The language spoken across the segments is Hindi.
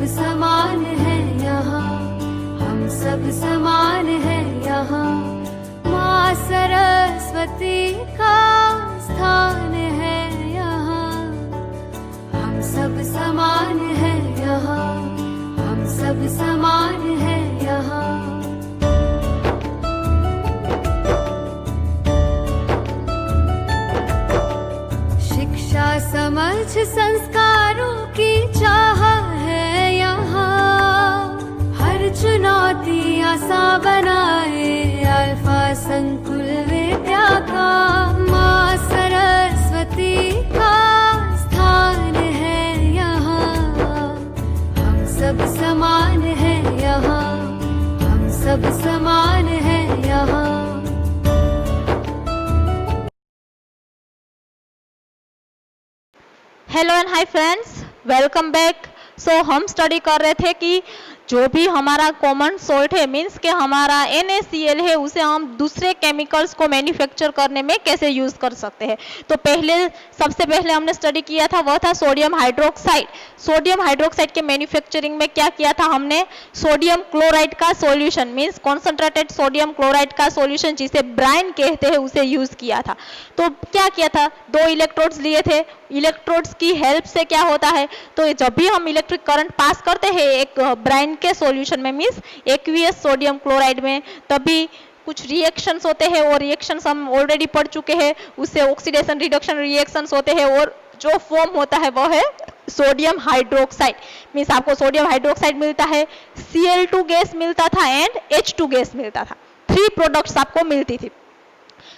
सब समान है यहाँ, हम सब समान है यहाँ। माँ सरस्वती का स्थान है यहाँ, हम सब समान है यहाँ, हम सब समान है यहाँ। शिक्षा समझ संस्कारों की चाह है यहाँ, हर चुनौती आसान बनाए अल्फा संकुल विद्या का। माँ सरस्वती का स्थान है यहाँ, हम सब समान है यहाँ, हम सब समान है यहाँ। Hello and hi friends, welcome back. So हम स्टडी कर रहे थे कि जो भी हमारा कॉमन सॉल्ट है मींस के हमारा NaCl है, उसे हम दूसरे केमिकल्स को मैन्युफैक्चर करने में कैसे यूज कर सकते हैं। तो सबसे पहले हमने स्टडी किया था वह था सोडियम हाइड्रोक्साइड। सोडियम हाइड्रोक्साइड के मैन्युफैक्चरिंग में क्या किया था हमने, सोडियम क्लोराइड का solution means concentrated sodium chloride का सॉल्यूशन जिसे ब्राइन कहते हैं उसे यूज किया था। तो क्या किया था, 2 इलेक्ट्रोड्स लिए थे। इलेक्ट्रोड्स की हेल्प से क्या होता है, तो जब भी हम इलेक्ट्रिक करंट पास करते हैं एक ब्राइन के सॉल्यूशन में मींस एक्वियस सोडियम क्लोराइड में, तभी कुछ रिएक्शंस होते हैं और रिएक्शंस हम ऑलरेडी पढ़ चुके हैं, उससे ऑक्सीडेशन रिडक्शन रिएक्शंस होते हैं और जो फॉर्म होता है वो है सोडियम हाइड्रोक्साइड। मींस आपको सोडियम हाइड्रोक्साइड मिलता है, Cl2 गैस मिलता था एंड H2 गैस मिलता था। 3 प्रोडक्ट्स आपको मिलती थी।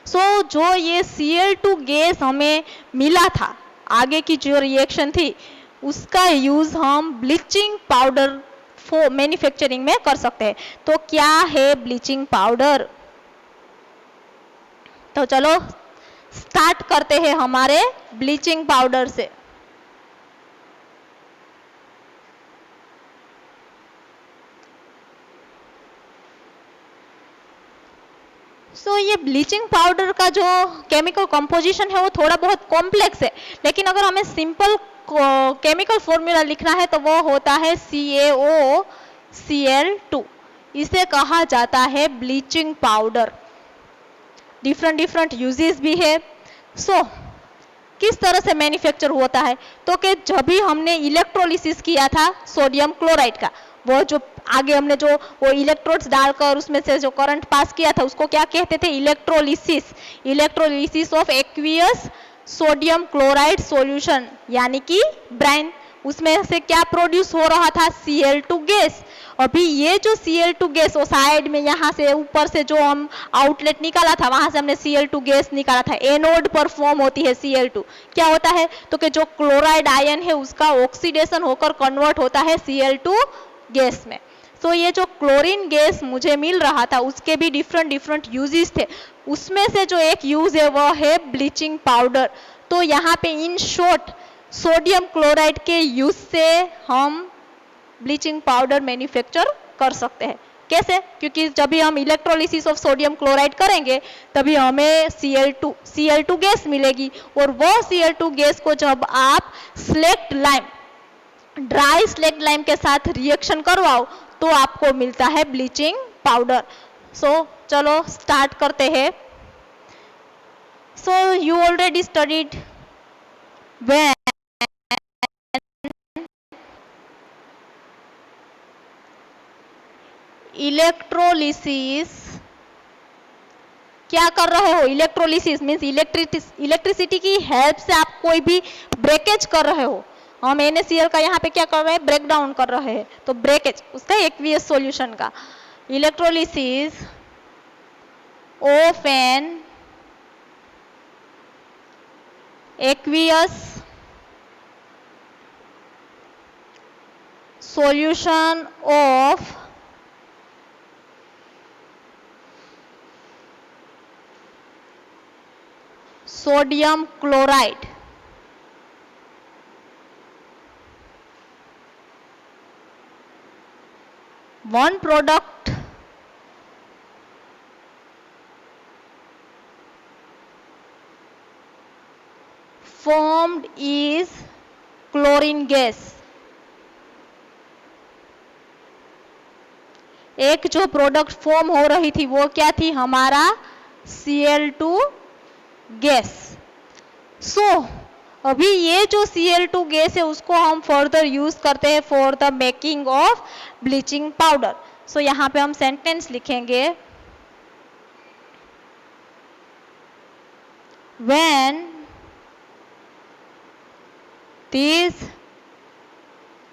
सो जो ये Cl2 गैस हमें मिला था, आगे की जो रिएक्शन थी उसका यूज हम ब्लीचिंग पाउडर मैन्युफैक्चरिंग में कर सकते हैं। तो क्या है ब्लीचिंग पाउडर, तो चलो स्टार्ट करते हैं हमारे ब्लीचिंग पाउडर से। ये ब्लीचिंग पाउडर का जो केमिकल कंपोजिशन है वो थोड़ा बहुत कॉम्प्लेक्स है, लेकिन अगर हमें सिंपल केमिकल फॉर्मूला लिखना है तो वो होता है CaOCl2। इसे कहा जाता है ब्लीचिंग पाउडर। डिफरेंट यूजेस भी है। किस तरह से मैन्युफैक्चर होता है, तो कि जब भी हमने इलेक्ट्रोलिसिस किया था सोडियम क्लोराइड का, वो जो आगे हमने जो वो इलेक्ट्रोड्स डालकर उसमें से जो करंट पास किया था उसको क्या कहते थे, electrolysis. Electrolysis of aqueous sodium chloride solution यानी कि ब्राइन। उसमें से क्या प्रोड्यूस हो रहा था, Cl2 गैस। अभी ये जो Cl2 गैस वो साइड में यहाँ से ऊपर से जो हम आउटलेट निकाला था वहां से हमने Cl2 गैस निकाला था। एनोड पर फॉर्म होती है Cl2। क्या होता है, तो कि जो क्लोराइड आयन है उसका ऑक्सीडेशन होकर कन्वर्ट होता है Cl2 गैस में। ये जो क्लोरीन गैस मुझे मिल रहा था उसके भी डिफरेंट यूजेस थे। उसमें से जो एक यूज है वह है ब्लीचिंग पाउडर। तो यहाँ पे इन शॉर्ट सोडियम क्लोराइड के यूज से हम ब्लीचिंग पाउडर मैन्युफैक्चर कर सकते हैं। कैसे, क्योंकि जब भी हम इलेक्ट्रोलिसिस ऑफ सोडियम क्लोराइड करेंगे तभी हमें Cl2 गैस मिलेगी, और वो Cl2 गैस को जब आप ड्राई स्लेक्ट लाइम के साथ रिएक्शन करवाओ तो आपको मिलता है ब्लीचिंग पाउडर। चलो स्टार्ट करते हैं। You already studied when electrolysis क्या कर रहे हो, इलेक्ट्रोलिसिस मींस इलेक्ट्रिसिटी की हेल्प से आप कोई भी ब्रेकेज कर रहे हो। हम NaCl का यहाँ पे क्या कर रहे हैं, ब्रेक डाउन कर रहे हैं, तो ब्रेकेज उसका एक्वियस सॉल्यूशन का। Electrolysis of an aqueous solution of sodium chloride one product formed is chlorine gas. एक जो प्रोडक्ट फॉर्म हो रही थी वो क्या थी, हमारा Cl2 गैस। सो अभी ये जो Cl2 गैस है उसको हम फर्दर यूज करते हैं for the making of bleaching powder. So यहाँ पे हम सेंटेंस लिखेंगे, when this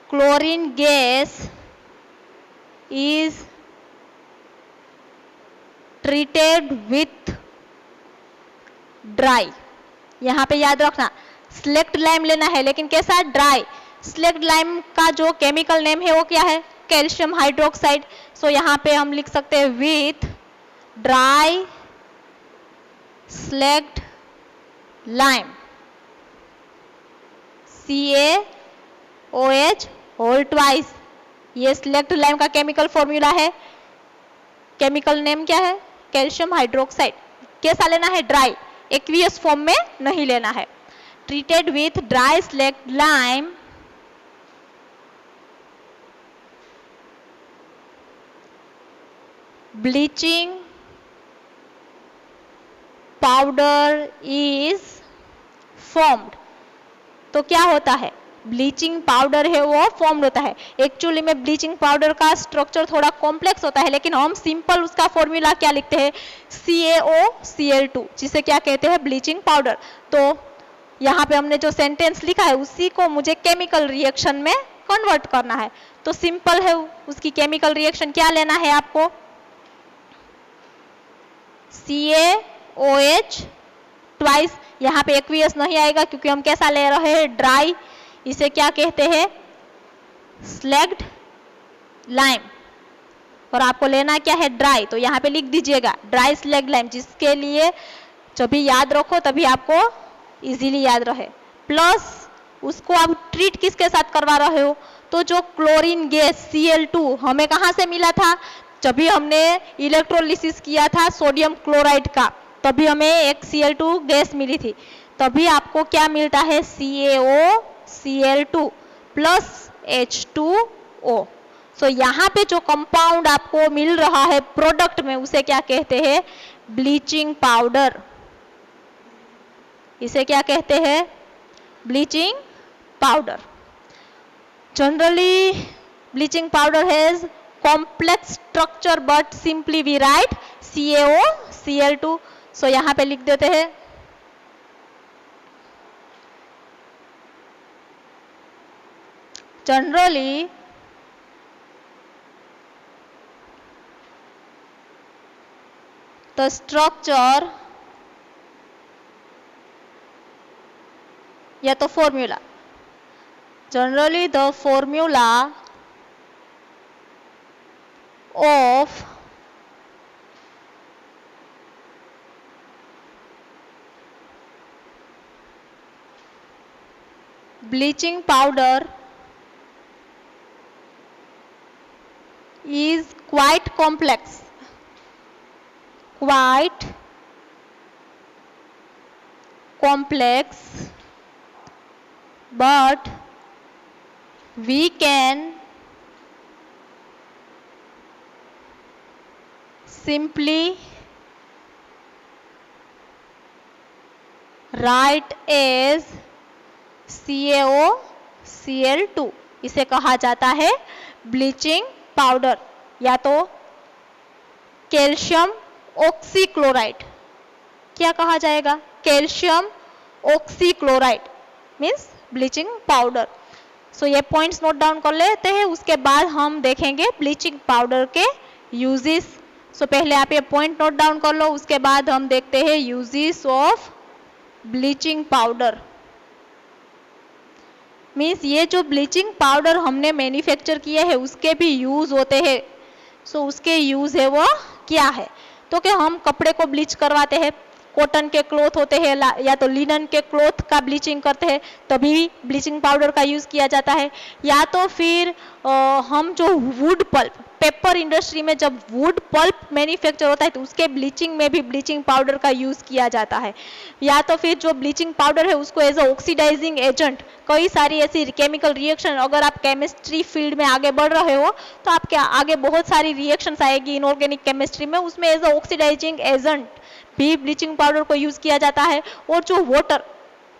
chlorine gas is treated with dry, यहाँ पे याद रखना स्लेक्ट लाइम लेना है, लेकिन कैसा, ड्राई। स्लेक्ट लाइम का जो केमिकल नेम है वो क्या है, कैल्शियम हाइड्रोक्साइड। सो यहाँ पे हम लिख सकते हैं with dry slaked lime CaOH whole twice. ये सिलेक्ट लाइम का केमिकल फॉर्मूला है, केमिकल नेम क्या है, कैल्शियम हाइड्रोक्साइड। कैसा लेना है, ड्राई, एक्वियस फॉर्म में नहीं लेना है। Treated with dry slaked lime bleaching powder is formed. तो क्या होता है, ब्लीचिंग पाउडर है वो फॉर्म होता है। एक्चुअली में ब्लीचिंग पाउडर का स्ट्रक्चर थोड़ा कॉम्प्लेक्स होता है, लेकिन हम सिंपल उसका फॉर्मूला क्या लिखते हैं, CaOCl2, जिसे क्या कहते हैं, ब्लीचिंग पाउडर। तो यहाँ पे हमने जो सेंटेंस लिखा है उसी को मुझे केमिकल रिएक्शन में कन्वर्ट करना है। तो सिंपल है, उसकी केमिकल रिएक्शन क्या लेना है आपको, CaOH ट्वाइस। यहाँ पे एक्वियस नहीं आएगा क्योंकि हम कैसा ले रहे हैं, ड्राई। इसे क्या कहते हैं, स्लेक्ड लाइम, और आपको लेना क्या है, ड्राई। तो यहाँ पे लिख दीजिएगा ड्राई स्लेक्ड लाइम, जिसके लिए जब भी याद रखो तभी आपको इजीली याद रहे। प्लस उसको आप ट्रीट किसके साथ करवा रहे हो, तो जो क्लोरीन गैस Cl2 हमें कहाँ से मिला था, जब भी हमने इलेक्ट्रोलिसिस किया था सोडियम क्लोराइड का, तभी हमें एक Cl2 गैस मिली थी। तभी आपको क्या मिलता है, CaOCl2 प्लस H2O। सो यहाँ पे जो कंपाउंड आपको मिल रहा है प्रोडक्ट में उसे क्या कहते हैं, ब्लीचिंग पाउडर। इसे क्या कहते हैं, bleaching powder. Generally bleaching powder has complex structure but simply we write CaOCl2। So यहाँ पे लिख देते हैं जनरली द स्ट्रक्चर या तो formula, generally the formula of bleaching powder is quite complex, but we can simply write as CaOCl2। इसे कहा जाता है ब्लीचिंग पाउडर या तो कैल्शियम ऑक्सीक्लोराइड। क्या कहा जाएगा, calcium oxychloride means bleaching powder. So ये पॉइंट्स नोट डाउन कर लेते हैं, उसके बाद हम देखेंगे ब्लीचिंग पाउडर के यूजेस। सो पहले आप ये पॉइंट नोट डाउन कर लो, उसके बाद हम देखते हैं uses of bleaching powder. Means ये जो ब्लीचिंग पाउडर हमने मैन्युफैक्चर किए हैं उसके भी यूज होते हैं। सो उसके यूज है वो क्या है, तो कि हम कपड़े को ब्लीच करवाते हैं, कॉटन के क्लॉथ होते हैं या तो लिनन के क्लॉथ का ब्लीचिंग करते हैं तभी ब्लीचिंग पाउडर का यूज किया जाता है। या तो फिर हम जो वुड पल्प पेपर इंडस्ट्री में जब वुड पल्प मैन्युफैक्चर होता है तो उसके ब्लीचिंग में भी ब्लीचिंग पाउडर का यूज किया जाता है। या तो फिर जो ब्लीचिंग पाउडर है उसको एज अ ऑक्सीडाइजिंग एजेंट, कई सारी ऐसी केमिकल रिएक्शन, अगर आप केमिस्ट्री फील्ड में आगे बढ़ रहे हो तो आपके आगे बहुत सारी रिएक्शंस आएगी इनऑर्गेनिक केमिस्ट्री में, उसमें एज अ ऑक्सीडाइजिंग एजेंट भी ब्लीचिंग पाउडर को यूज किया जाता है। और जो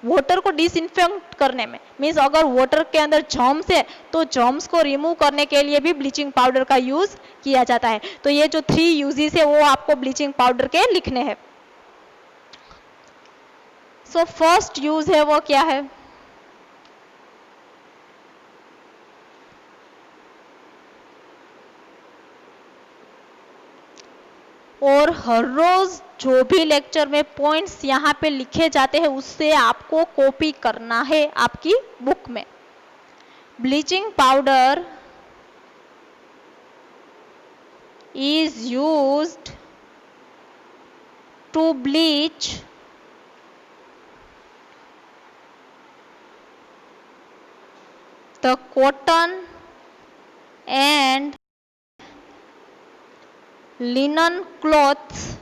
वाटर को डिसइंफेक्ट करने में, मीन्स अगर वाटर के अंदर जर्म्स है तो जर्म्स को रिमूव करने के लिए भी ब्लीचिंग पाउडर का यूज किया जाता है। तो ये जो 3 यूजेस है वो आपको ब्लीचिंग पाउडर के लिखने हैं। सो फर्स्ट यूज है वो क्या है? और हर रोज जो भी लेक्चर में पॉइंट्स यहाँ पे लिखे जाते हैं उससे आपको कॉपी करना है आपकी बुक में। Bleaching powder is used to bleach the cotton and linen cloths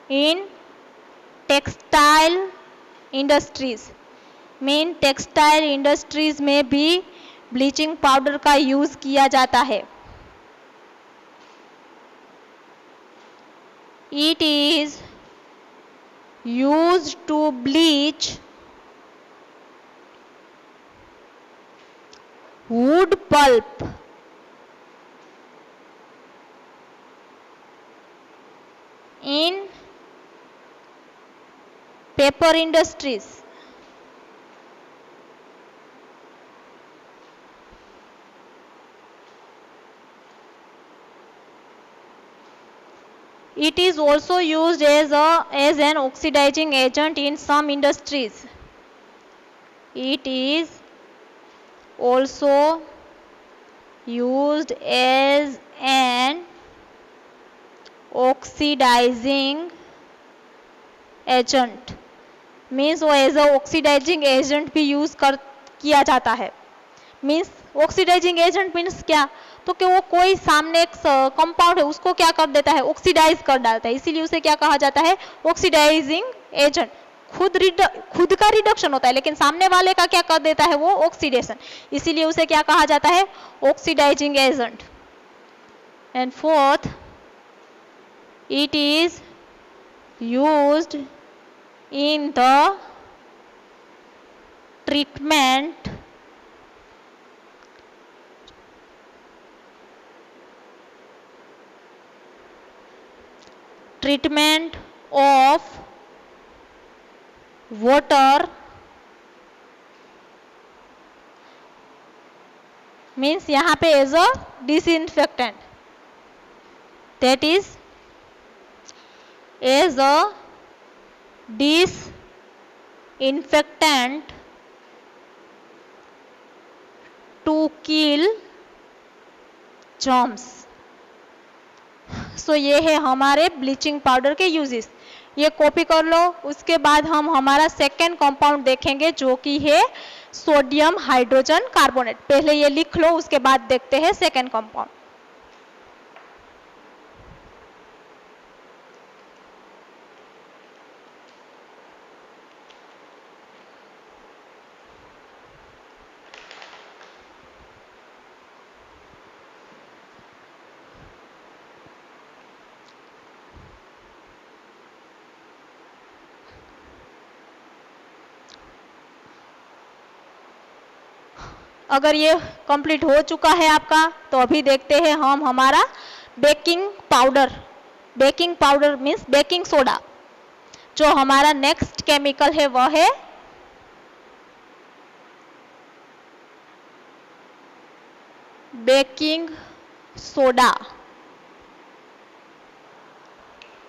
in textile industries। Main textile industries में भी ब्लीचिंग पाउडर का यूज किया जाता है। It is used to bleach wood pulp in paper industries। It is also used as an oxidizing agent in some industries। It is also used as an oxidizing agent, means वो एज अ ऑक्सीडाइजिंग एजेंट भी यूज किया जाता है। मीन्स ऑक्सीडाइजिंग एजेंट मीन्स क्या? तो कि वो कोई सामने एक कंपाउंड है उसको क्या कर देता है? ऑक्सीडाइज कर डालता है, इसीलिए उसे क्या कहा जाता है? Oxidising agent. खुद का रिडक्शन होता है लेकिन सामने वाले का क्या कर देता है? वो ऑक्सीडेशन, इसीलिए उसे क्या कहा जाता है? Oxidising agent. And fourth, it is used in the treatment of water, means यहाँ पे as a disinfectant, that is as a disinfectant to kill germs। So ये है हमारे ब्लीचिंग पाउडर के यूजेस। ये कॉपी कर लो। उसके बाद हम हमारा सेकेंड कंपाउंड देखेंगे जो कि है सोडियम हाइड्रोजन कार्बोनेट। पहले ये लिख लो, उसके बाद देखते हैं सेकेंड कंपाउंड। अगर ये कंप्लीट हो चुका है आपका तो अभी देखते हैं हम हमारा baking powder. Baking powder means baking soda. जो हमारा नेक्स्ट केमिकल है वह है बेकिंग सोडा।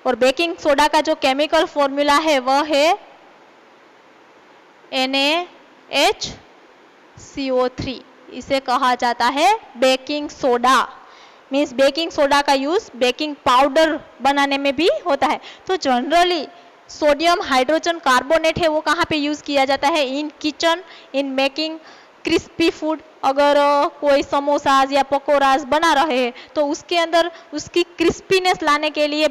और बेकिंग सोडा का जो केमिकल फॉर्मूला है वह है NaHCO3। इसे कहा जाता है baking soda. Means baking soda का यूज बेकिंग पाउडर बनाने में भी होता है। तो जनरली सोडियम हाइड्रोजन कार्बोनेट है वो कहाँ पे यूज किया जाता है? In kitchen, in making crispy food. अगर कोई समोसाज या पकोड़ाज बना रहे हैं तो उसके अंदर उसकी क्रिस्पीनेस लाने के लिए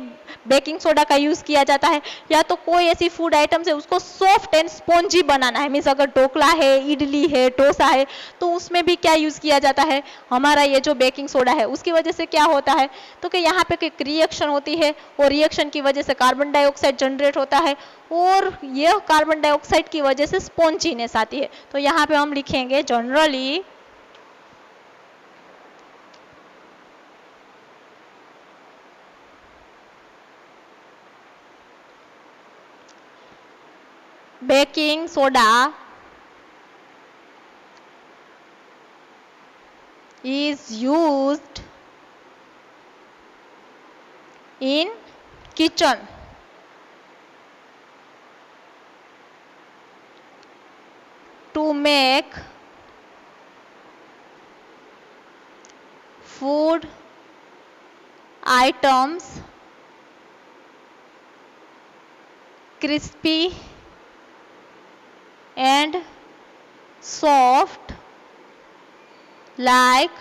बेकिंग सोडा का यूज किया जाता है। या तो कोई ऐसी फूड आइटम्स है उसको सॉफ्ट एंड स्पॉन्जी बनाना है, मीन्स अगर ढोकला है, इडली है, डोसा है, तो उसमें भी क्या यूज किया जाता है, हमारा ये जो बेकिंग सोडा है। उसकी वजह से क्या होता है तो कि यहाँ पे एक रिएक्शन होती है और रिएक्शन की वजह से कार्बन डाइऑक्साइड जनरेट होता है और यह कार्बन डाइऑक्साइड की वजह से स्पॉन्जीनेस आती है। तो यहाँ पे हम लिखेंगे generally baking soda is used in kitchen to make food items crispy and soft like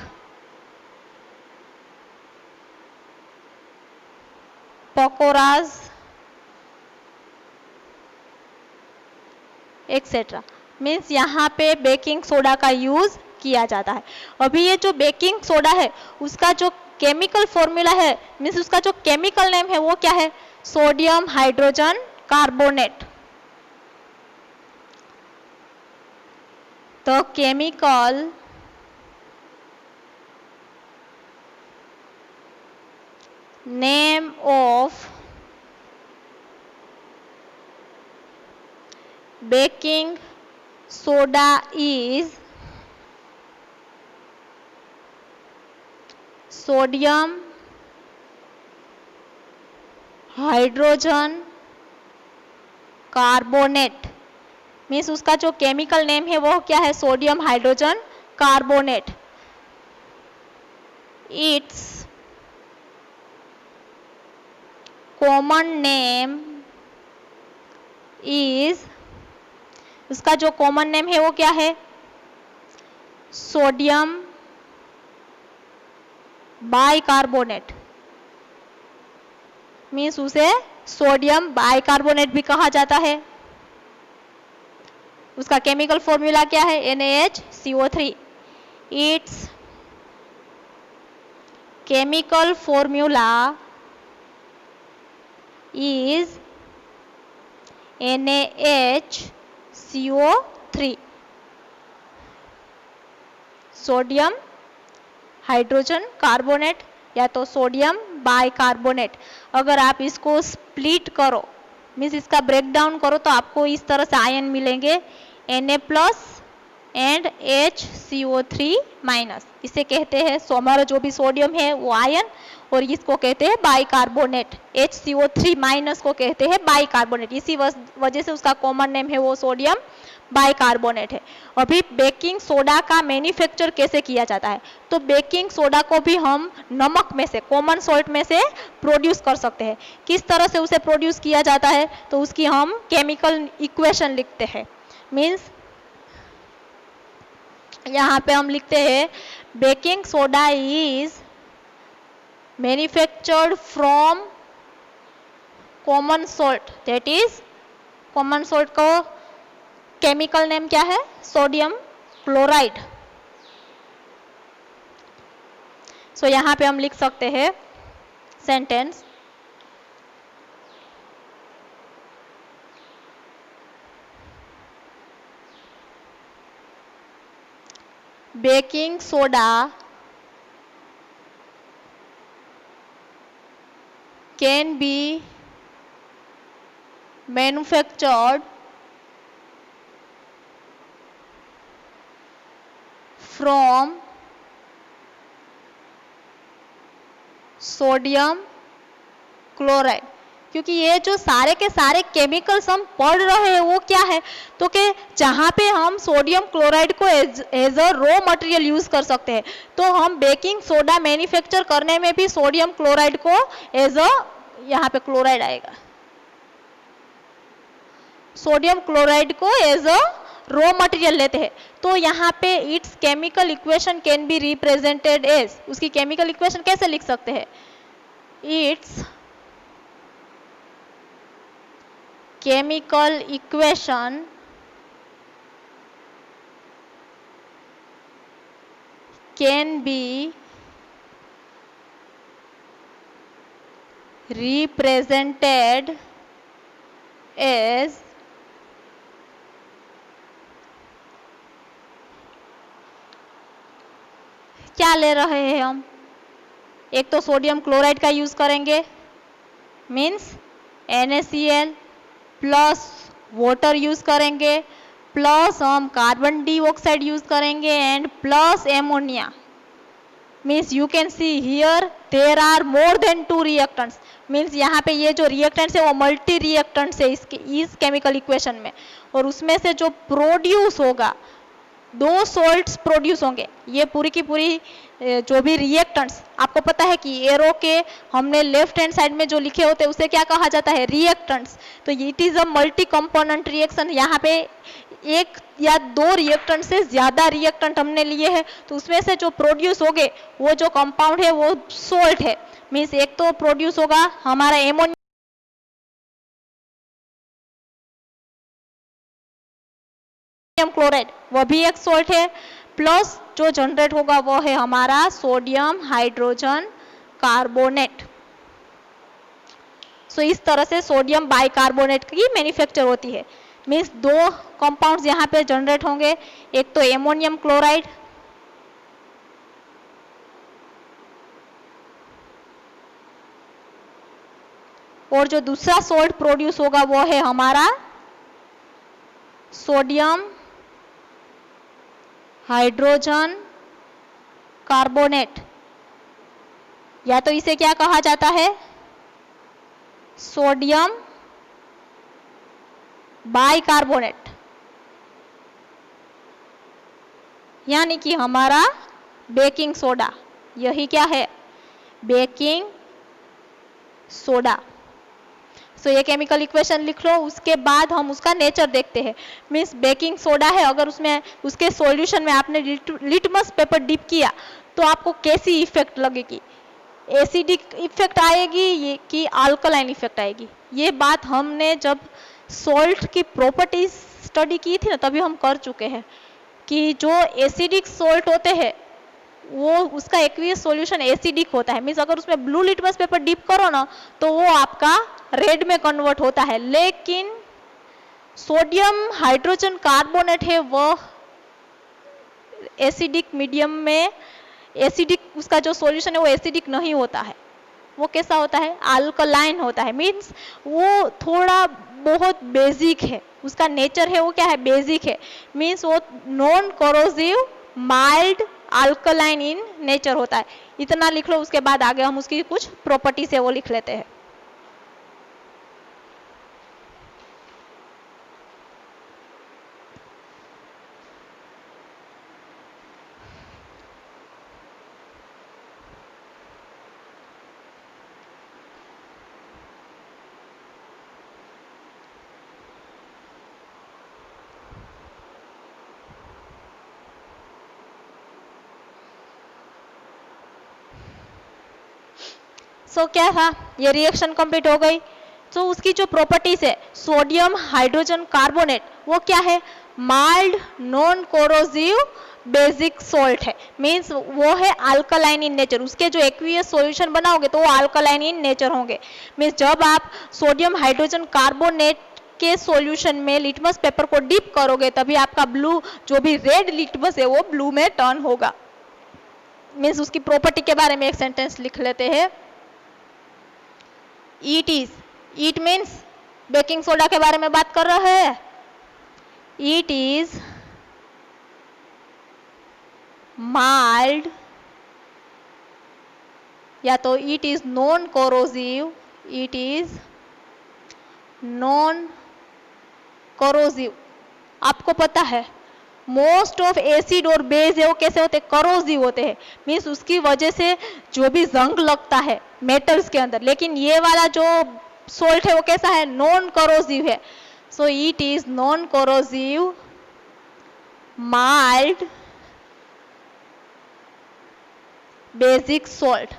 pakoras etcetera. Means यहाँ पे बेकिंग सोडा का यूज किया जाता है। अभी ये जो बेकिंग सोडा है उसका जो केमिकल फॉर्मूला है, मीन्स उसका जो केमिकल नेम है वो क्या है, sodium hydrogen carbonate. The chemical name of baking soda is sodium hydrogen carbonate। Means उसका जो केमिकल नेम है वो क्या है, sodium hydrogen carbonate. It's common name is, उसका जो कॉमन नेम है वो क्या है, सोडियम बाइकार्बोनेट। मीन्स उसे सोडियम बाइकार्बोनेट भी कहा जाता है। उसका केमिकल फॉर्मूला क्या है, NaHCO3। It's chemical formula is NaHCO3, sodium hydrogen carbonate या तो सोडियम बाइकार्बोनेट। अगर आप इसको स्प्लिट करो, मीन्स इसका ब्रेक डाउन करो, तो आपको इस तरह से आयन मिलेंगे Na+ एंड HCO3-। इसे कहते हैं, हमारा जो भी सोडियम है वो आयन, और इसको कहते हैं बाइकार्बोनेट। HCO3- को कहते हैं बाइकार्बोनेट। इसी वजह से उसका कॉमन नेम है वो सोडियम बाइकार्बोनेट है। अभी बेकिंग सोडा का मैन्युफैक्चर कैसे किया जाता है, तो बेकिंग सोडा को भी हम नमक में से, कॉमन सॉल्ट में से प्रोड्यूस कर सकते हैं। किस तरह से उसे प्रोड्यूस किया जाता है, तो उसकी हम केमिकल इक्वेशन लिखते हैं। मीन्स यहाँ पे हम लिखते हैं baking soda is manufactured from common salt, that is common salt को केमिकल नेम क्या है, सोडियम क्लोराइड। सो यहाँ पे हम लिख सकते हैं sentence, baking soda can be manufactured from sodium chloride. क्योंकि ये जो सारे के सारे केमिकल्स हम पढ़ रहे हैं वो क्या है, तो कि जहाँ पे हम सोडियम क्लोराइड को as a raw material use कर सकते हैं, तो हम बेकिंग सोडा मैन्युफैक्चर करने में भी सोडियम क्लोराइड को एज अ, यहाँ पे क्लोराइड आएगा, सोडियम क्लोराइड को एज अ रॉ मटेरियल लेते हैं तो यहाँ पे its chemical equation can be represented as, उसकी केमिकल इक्वेशन कैसे लिख सकते हैं? Its chemical equation can be represented as क्या ले रहे हैं हम? एक तो सोडियम क्लोराइड का यूज करेंगे, means NaCl plus water use करेंगे, प्लस हम कार्बन डाइऑक्साइड यूज करेंगे and plus ammonia. Means you can see here there are more than 2 reactants. Means यहाँ पे ये जो रिएक्टेंट्स है वो मल्टी रिएक्टेंट्स है इस केमिकल इक्वेशन में, और उसमें से जो प्रोड्यूस होगा 2 सॉल्ट्स प्रोड्यूस होंगे। ये पूरी की पूरी जो भी रिएक्टेंट्स, आपको पता है कि एरो के हमने लेफ्ट हैंड साइड में जो लिखे होते हैं उसे क्या कहा जाता है? रिएक्टेंट्स। तो it is a multi component reaction. यहाँ पे 1 या 2 रिएक्टेंट से ज्यादा रिएक्टेंट हमने लिए हैं, तो उसमें से जो प्रोड्यूस होंगे वो जो कंपाउंड है वो सोल्ट है। मीन्स एक तो प्रोड्यूस होगा हमारा एमोनियम क्लोराइड, वो भी एक सोल्ट है, प्लस जो जनरेट होगा वो है हमारा सोडियम हाइड्रोजन कार्बोनेट। सो इस तरह से सोडियम बाइकार्बोनेट की मैन्युफैक्चर होती है। मीन्स 2 कंपाउंड्स यहाँ पे जनरेट होंगे, एक तो एमोनियम क्लोराइड और जो दूसरा सोल्ट प्रोड्यूस होगा वो है हमारा सोडियम हाइड्रोजन कार्बोनेट, या तो इसे क्या कहा जाता है? सोडियम बाइकार्बोनेट, यानी कि हमारा बेकिंग सोडा। यही क्या है? Baking soda. सो ये केमिकल इक्वेशन लिख लो, उसके बाद हम उसका नेचर देखते हैं। मीन्स बेकिंग सोडा है, अगर उसमें उसके सॉल्यूशन में आपने लिटमस पेपर डिप किया तो आपको कैसी इफेक्ट लगेगी? एसिडिक इफेक्ट आएगी ये कि अल्कलाइन इफेक्ट आएगी? ये बात हमने जब सॉल्ट की प्रॉपर्टीज स्टडी की थी ना तभी हम कर चुके हैं कि जो एसिडिक सॉल्ट होते हैं वो उसका एक्वियस सॉल्यूशन एसिडिक होता है। मीन्स अगर उसमें ब्लू लिटमस पेपर डिप करो ना तो वो आपका रेड में कन्वर्ट होता है, लेकिन सोडियम हाइड्रोजन कार्बोनेट है वह एसिडिक मीडियम में, एसिडिक उसका जो सॉल्यूशन है वो एसिडिक नहीं होता है, वो कैसा होता है? अल्कलाइन होता है। मीन्स वो थोड़ा बहुत बेसिक है, उसका नेचर है वो क्या है? बेसिक है। मीन्स वो non corrosive mild alkaline in nature होता है। इतना लिख लो, उसके बाद आगे हम उसकी कुछ प्रॉपर्टी से वो लिख लेते हैं। सो क्या था? ये रिएक्शन कंप्लीट हो गई। तो उसकी जो प्रॉपर्टीज है सोडियम हाइड्रोजन कार्बोनेट वो क्या है? Mild non corrosive basic salt है। मीन्स वो है अल्कलाइन इन नेचर। उसके जो एक्वियस सॉल्यूशन बनाओगे तो वो अल्कलाइन इन नेचर होंगे। मीन्स जब आप सोडियम हाइड्रोजन कार्बोनेट के सॉल्यूशन में लिटमस पेपर को डिप करोगे तभी आपका ब्लू जो भी रेड लिटमस है वो ब्लू में टर्न होगा। मीन्स उसकी प्रॉपर्टी के बारे में एक सेंटेंस लिख लेते हैं। It is, it means baking soda के बारे में बात कर रहे हैं। इट इज माइल्ड, या तो it is non corrosive, it is non corrosive. आपको पता है मोस्ट ऑफ एसिड और बेस है वो कैसे होते हैं? करोसिव होते हैं। मीन्स उसकी वजह से जो भी जंग लगता है मेटल्स के अंदर, लेकिन ये वाला जो सोल्ट है वो कैसा है? नॉन करोसिव है। So it is non corrosive mild basic salt,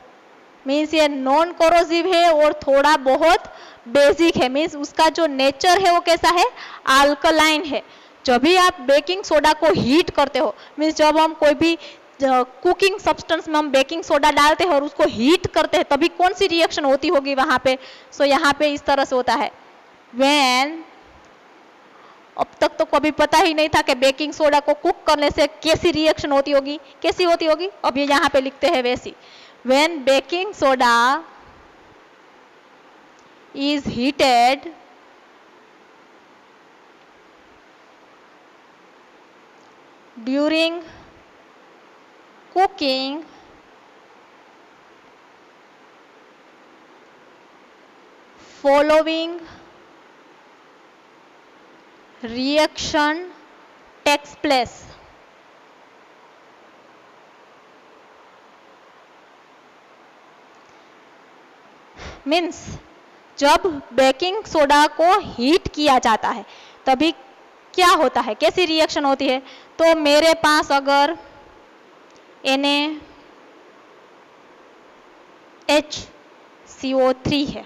means ये नॉन कोरोसिव है और थोड़ा बहुत बेसिक है, मीन्स उसका जो नेचर है वो कैसा है, अल्कलाइन है। जब भी आप बेकिंग सोडा को हीट करते हो, मीन्स जब हम कोई भी कुकिंग सब्सटेंस में हम बेकिंग सोडा डालते हैं और उसको हीट करते हैं, तभी कौन सी रिएक्शन होती होगी वहां पे। सो यहाँ पे इस तरह से होता है, व्हेन, अब तक तो कभी पता ही नहीं था कि बेकिंग सोडा को कुक करने से कैसी रिएक्शन होती होगी, कैसी होती होगी, अब ये यहाँ पे लिखते हैं वैसी। When baking soda is heated during cooking, following reaction takes place। Means जब बेकिंग सोडा को हीट किया जाता है तभी क्या होता है, कैसी रिएक्शन होती है। तो मेरे पास अगर NaHCO3 है,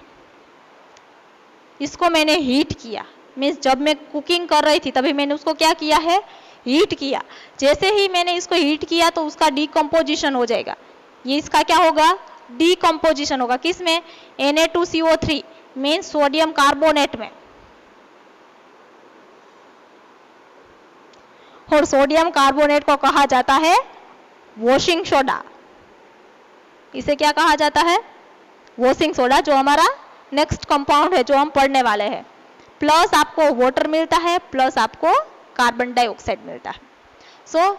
इसको मैंने हीट किया, मीन्स जब मैं कुकिंग कर रही थी तभी मैंने उसको क्या किया है, हीट किया। जैसे ही मैंने इसको हीट किया तो उसका डिकम्पोजिशन हो जाएगा, ये इसका क्या होगा, डिकम्पोजिशन होगा, किसमें, Na2CO3 मीन्स सोडियम कार्बोनेट में। और सोडियम कार्बोनेट को कहा जाता है वॉशिंग सोडा, इसे क्या कहा जाता है, वॉशिंग सोडा, जो हमारा नेक्स्ट कंपाउंड है जो हम पढ़ने वाले हैं। प्लस आपको वाटर मिलता है, प्लस आपको कार्बन डाइऑक्साइड मिलता है। सो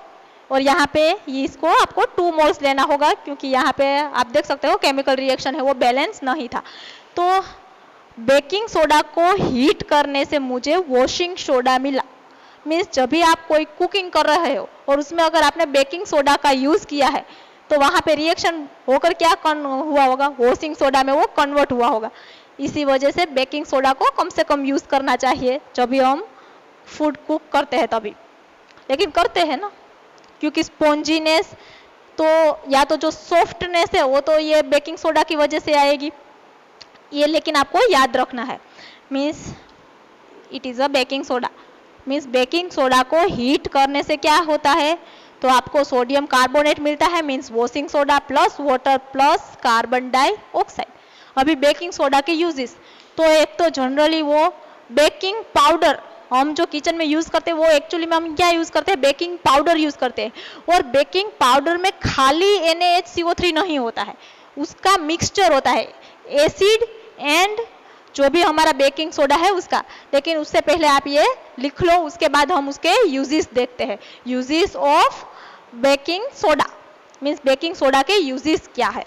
और यहाँ पे ये इसको आपको 2 मोल्स लेना होगा, क्योंकि यहाँ पे आप देख सकते हो केमिकल रिएक्शन है वो बैलेंस नहीं था। तो बेकिंग सोडा को हीट करने से मुझे वॉशिंग सोडा मिला। मीन्स जब भी आप कोई कुकिंग कर रहे हो और उसमें अगर आपने बेकिंग सोडा का यूज किया है तो वहां पे रिएक्शन होकर क्या हुआ होगा, वॉशिंग सोडा में वो कन्वर्ट हुआ होगा। इसी वजह से बेकिंग सोडा को कम से कम यूज करना चाहिए जब भी हम फूड कुक करते हैं तभी, लेकिन करते हैं ना, क्योंकि स्पॉन्जीनेस तो या तो जो सॉफ्टनेस है वो तो ये बेकिंग सोडा की वजह से आएगी, ये लेकिन आपको याद रखना है। Means it is a baking soda, means baking soda को हीट करने से क्या होता है, तो आपको सोडियम कार्बोनेट मिलता है, means washing soda plus water plus carbon dioxide. अभी बेकिंग सोडा के यूजेस, तो एक तो जनरली वो बेकिंग पाउडर हम जो किचन में यूज करते हैं वो एक्चुअली में हम क्या यूज करते हैं, बेकिंग पाउडर यूज करते हैं। और बेकिंग पाउडर में खाली NaHCO3 नहीं होता है, उसका मिक्सचर होता है एसिड एंड जो भी हमारा बेकिंग सोडा है उसका। लेकिन उससे पहले आप ये लिख लो, उसके बाद हम उसके यूजेस देखते हैं। Uses of baking soda means baking soda के यूजेस क्या है।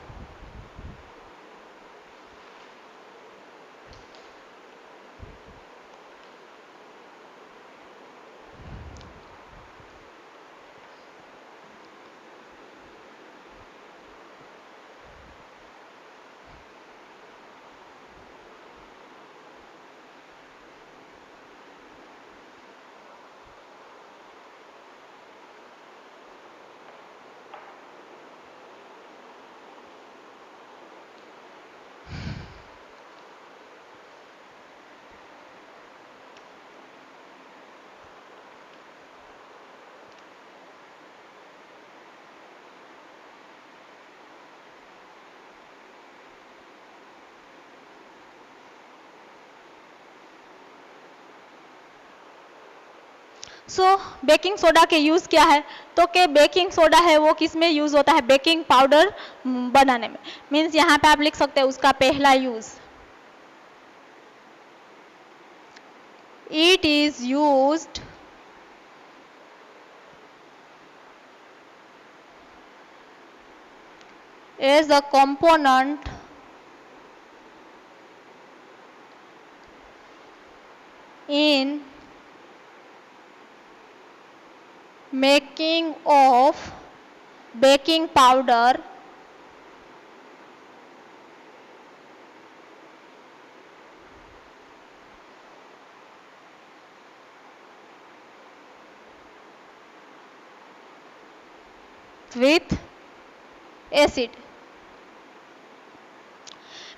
सो बेकिंग सोडा के यूज क्या है, तो के बेकिंग सोडा है वो किस में यूज होता है, बेकिंग पाउडर बनाने में। मीन्स यहाँ पे आप लिख सकते हैं उसका पहला use, it is used as a component in making of baking powder with acid.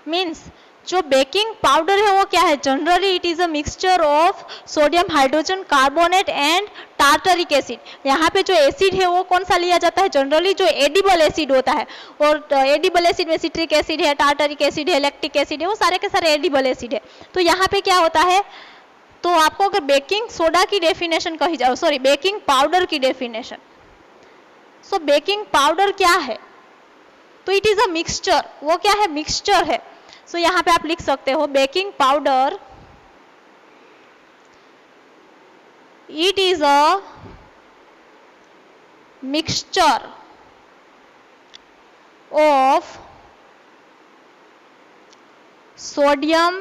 Means जो बेकिंग पाउडर है वो क्या है, generally it is a mixture of sodium hydrogen carbonate and tartaric acid. यहाँ पे जो एसिड है वो कौन सा लिया जाता है, जनरली जो एडिबल एसिड होता है. और एडिबल एसिड में सिट्रिक एसिड है, टार्टरिक एसिड है, लैक्टिक एसिड है, वो सारे के सारे एडिबल एसिड है. तो यहाँ पे क्या होता है, तो आपको अगर बेकिंग सोडा की डेफिनेशन कही जाए, सॉरी बेकिंग पाउडर की डेफिनेशन, सो बेकिंग पाउडर क्या है, तो इट इज अ मिक्सचर. वो क्या है, मिक्सचर है. सो यहाँ पे आप लिख सकते हो baking powder it is a mixture of sodium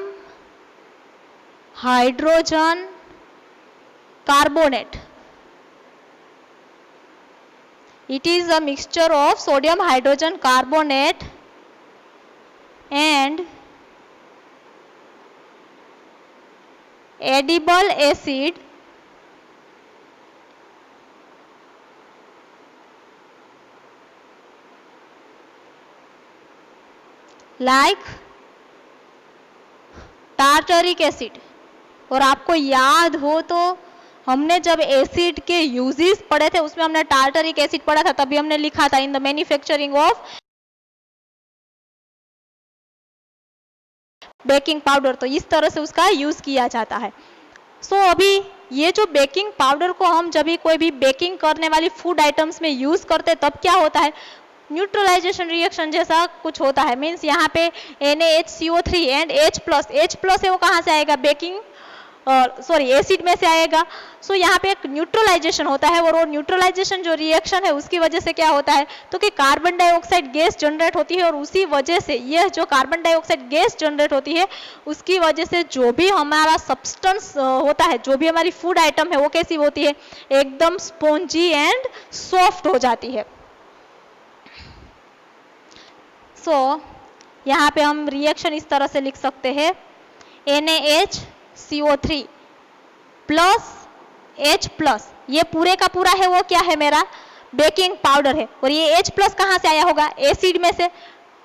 hydrogen carbonate. It is a mixture of sodium hydrogen carbonate and edible acid like tartaric acid. और आपको याद हो तो हमने जब एसिड के यूजेस पढ़े थे उसमें हमने टार्टरिक एसिड पढ़ा था, तभी हमने लिखा था in the manufacturing of baking powder. तो इस तरह से उसका यूज किया जाता है. सो अभी ये जो बेकिंग पाउडर को हम जब भी कोई भी बेकिंग करने वाली फूड आइटम्स में यूज करते हैं तब क्या होता है, न्यूट्रलाइजेशन रिएक्शन जैसा कुछ होता है. मीन्स यहाँ पे NaHCO3 एंड H+ है वो कहाँ से आएगा, बेकिंग सॉरी एसिड में से आएगा. सो यहाँ पे एक न्यूट्रलाइजेशन होता है और वो न्यूट्रलाइजेशन जो रिएक्शन है उसकी वजह से क्या होता है, तो कि कार्बन डाइऑक्साइड गैस जनरेट होती है. और उसी वजह से यह जो कार्बन डाइऑक्साइड गैस जनरेट होती है उसकी वजह से जो भी हमारा सब्सटेंस होता है, जो भी हमारी फूड आइटम है वो कैसी होती है, एकदम स्पॉन्जी एंड सॉफ्ट हो जाती है. सो यहाँ पे हम रिएक्शन इस तरह से लिख सकते हैं, NaHCO3 प्लस H+, ये पूरे का पूरा है वो क्या है, मेरा बेकिंग पाउडर है. और ये H+ कहाँ से आया होगा, एसिड में से.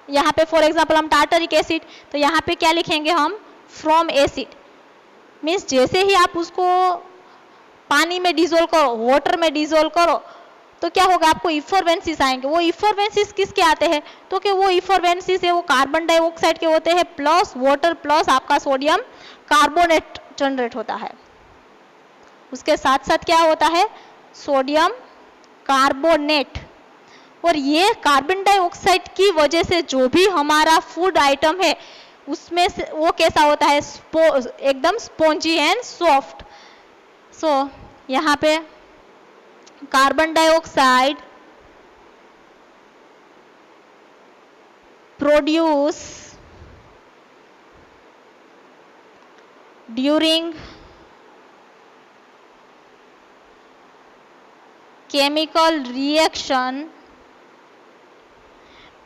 यहाँ पे फॉर एग्जांपल हम टार्टरिक एसिड, तो यहाँ पे क्या लिखेंगे हम, फ्रॉम एसिड. मीन्स जैसे ही आप उसको पानी में डिजोल्व करो, वाटर में डिजोल्व करो, तो क्या होगा, आपको इफोर्वेंसिस आएंगे. वो इफोर्वेंसिस किसके आते हैं, तो कि वो इफोर्वेंसिस है वो कार्बन डाइऑक्साइड के होते हैं प्लस वाटर प्लस आपका सोडियम कार्बोनेट जनरेट होता है. उसके साथ साथ क्या होता है, सोडियम कार्बोनेट. और ये कार्बन डाइऑक्साइड की वजह से जो भी हमारा फूड आइटम है उसमें से वो कैसा होता है, एकदम स्पॉन्जी एंड सॉफ्ट. सो यहाँ पे carbon dioxide produce during chemical reaction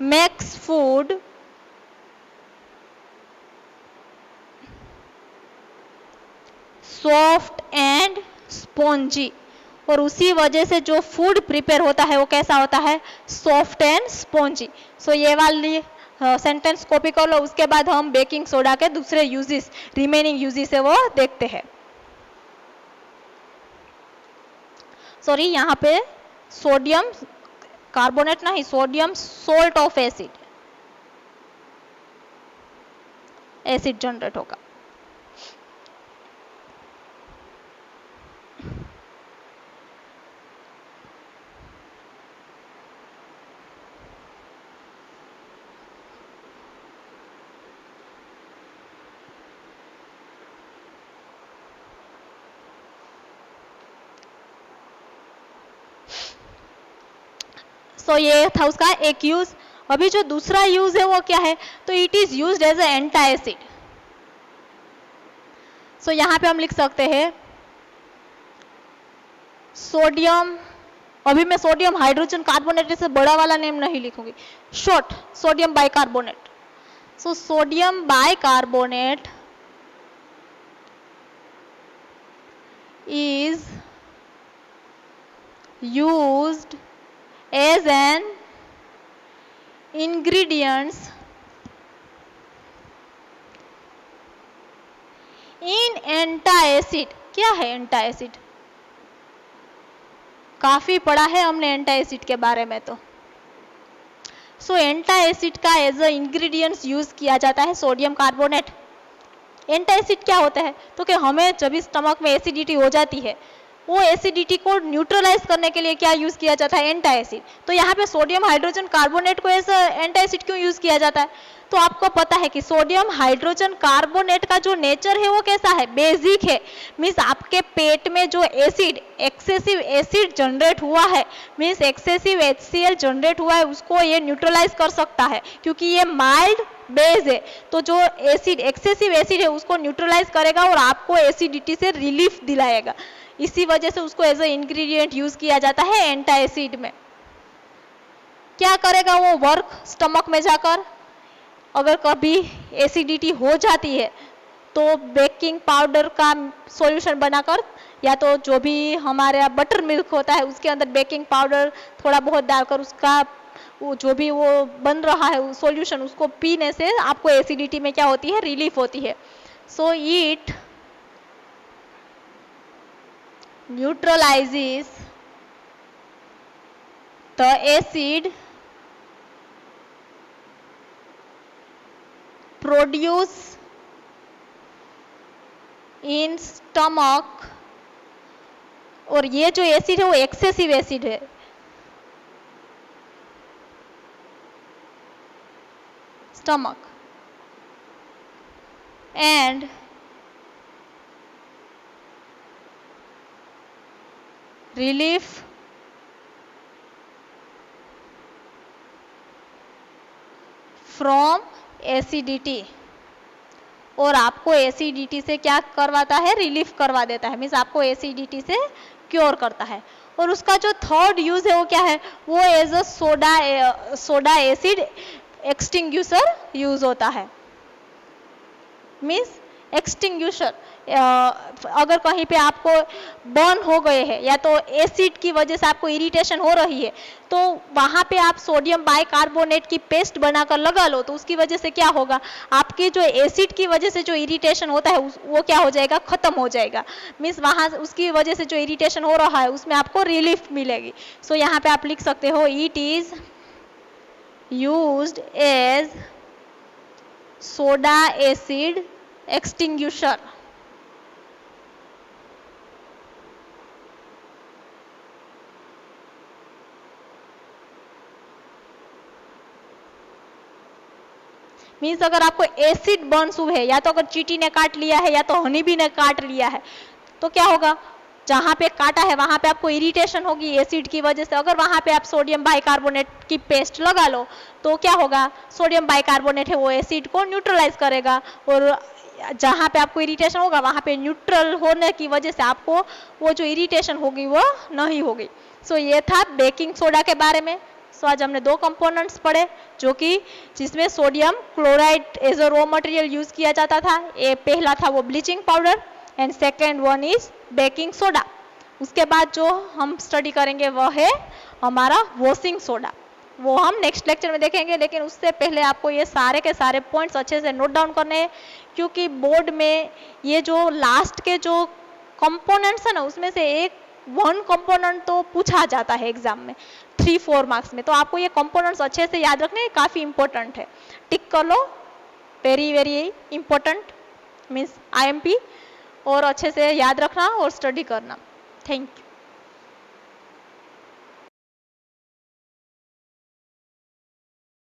makes food soft and spongy. और उसी वजह से जो फूड प्रिपेयर होता है वो कैसा होता है, सॉफ्ट एंड स्पॉन्जी. सो ये वाली सेंटेंस कॉपी कर लो. उसके बाद हम बेकिंग सोडा के दूसरे यूजेस, रिमेनिंग यूजेस है वो देखते हैं. सॉरी यहाँ पे सोडियम कार्बोनेट नहीं, sodium salt of acid, acid generate होगा. सो ये था उसका एक यूज. अभी जो दूसरा यूज है वो क्या है, तो it is used as a anti acid. So यहाँ पे हम लिख सकते हैं सोडियम, अभी मैं सोडियम हाइड्रोजन कार्बोनेट से बड़ा वाला नेम नहीं लिखूंगी, short sodium bicarbonate. So sodium bicarbonate is used as an ingredients in antacid. क्या है एंटाएसिड? काफी पढ़ा है हमने एंटाएसिड के बारे में। तो सो एंटाएसिड का एज अ इंग्रेडिएंट्स यूज किया जाता है सोडियम कार्बोनेट। एंटाएसिड क्या होता है? तो कि हमें जब भी स्टमक में एसिडिटी हो जाती है, वो एसिडिटी को न्यूट्रलाइज करने के लिए क्या यूज किया जाता है? एंटाएसिड। तो यहाँ पे सोडियम हाइड्रोजन कार्बोनेट को एज एंटाएसिड क्यों यूज किया जाता है? तो आपको पता है कि सोडियम हाइड्रोजन कार्बोनेट का जो नेचर है वो कैसा है? बेसिक है। मीन्स आपके पेट में जो एसिड, एक्सेसिव एसिड जनरेट हुआ है, मीन्स एक्सेसिव HCl जनरेट हुआ है, उसको ये न्यूट्रलाइज कर सकता है क्योंकि ये माइल्ड बेस है। तो जो एसिड, एक्सेसिव एसिड है, उसको न्यूट्रलाइज करेगा और आपको एसिडिटी से रिलीफ दिलाएगा। इसी वजह से उसको एज ए इंग्रेडिएंट यूज किया जाता है एंटाएसिड में। क्या करेगा वो वर्क स्टमक में जाकर? अगर कभी एसिडिटी हो जाती है तो बेकिंग पाउडर का सॉल्यूशन बनाकर, या तो जो भी हमारे बटर मिल्क होता है उसके अंदर बेकिंग पाउडर थोड़ा बहुत डालकर उसका वो जो भी वो बन रहा है सॉल्यूशन, उसको पीने से आपको एसिडिटी में क्या होती है? रिलीफ होती है। So it neutralizes the acid produced in stomach। और ये जो एसिड है वो एक्सेसिव एसिड है। Stomach and relief from acidity. और आपको एसिडिटी से क्या करवाता है? रिलीफ करवा देता है। मीन्स आपको एसिडिटी से क्योर करता है। और उसका जो थर्ड यूज है वो क्या है? वो as a soda acid extinguisher use होता है। मीन्स एक्सटिंग्यूशर, अगर कहीं पे आपको बर्न हो गए हैं या तो एसिड की वजह से आपको इरिटेशन हो रही है, तो वहाँ पे आप सोडियम बाइकार्बोनेट की पेस्ट बनाकर लगा लो, तो उसकी वजह से क्या होगा? आपकी जो एसिड की वजह से जो इरिटेशन होता है वो क्या हो जाएगा? खत्म हो जाएगा। मीन्स वहाँ उसकी वजह से जो इरिटेशन हो रहा है उसमें आपको रिलीफ मिलेगी। सो यहाँ पे आप लिख सकते हो it is used as soda acid extinguisher. Means अगर आपको एसिड बर्न्स हुए है, या तो अगर चींटी ने काट लिया है या तो हनी बी ने काट लिया है, तो क्या होगा? जहाँ पे काटा है वहाँ पे आपको इरिटेशन होगी एसिड की वजह से। अगर वहाँ पे आप सोडियम बाइकार्बोनेट की पेस्ट लगा लो तो क्या होगा? सोडियम बाइकार्बोनेट है वो एसिड को न्यूट्रलाइज करेगा, और जहाँ पे आपको इरिटेशन होगा वहाँ पे न्यूट्रल होने की वजह से आपको वो जो इरिटेशन होगी वो नहीं होगी। सो ये था बेकिंग सोडा के बारे में। सो आज हमने दो कंपोनेंट्स पढ़े जिसमें sodium chloride as a raw material use किया जाता था। ये पहला था वो bleaching powder and second one is baking soda. उसके बाद जो हम स्टडी करेंगे वह है हमारा वॉशिंग सोडा, वो हम नेक्स्ट लेक्चर में देखेंगे। लेकिन उससे पहले आपको ये सारे के सारे पॉइंट्स अच्छे से नोट डाउन करने हैं, क्योंकि बोर्ड में ये जो लास्ट के जो कंपोनेंट्स है ना, उसमें से एक वन कंपोनेंट तो पूछा जाता है एग्जाम में 3-4 मार्क्स में। तो आपको ये कंपोनेंट्स अच्छे से याद रखने काफ़ी इंपॉर्टेंट है। टिक कर लो, very very important means IMP, और अच्छे से याद रखना और स्टडी करना। Thank you.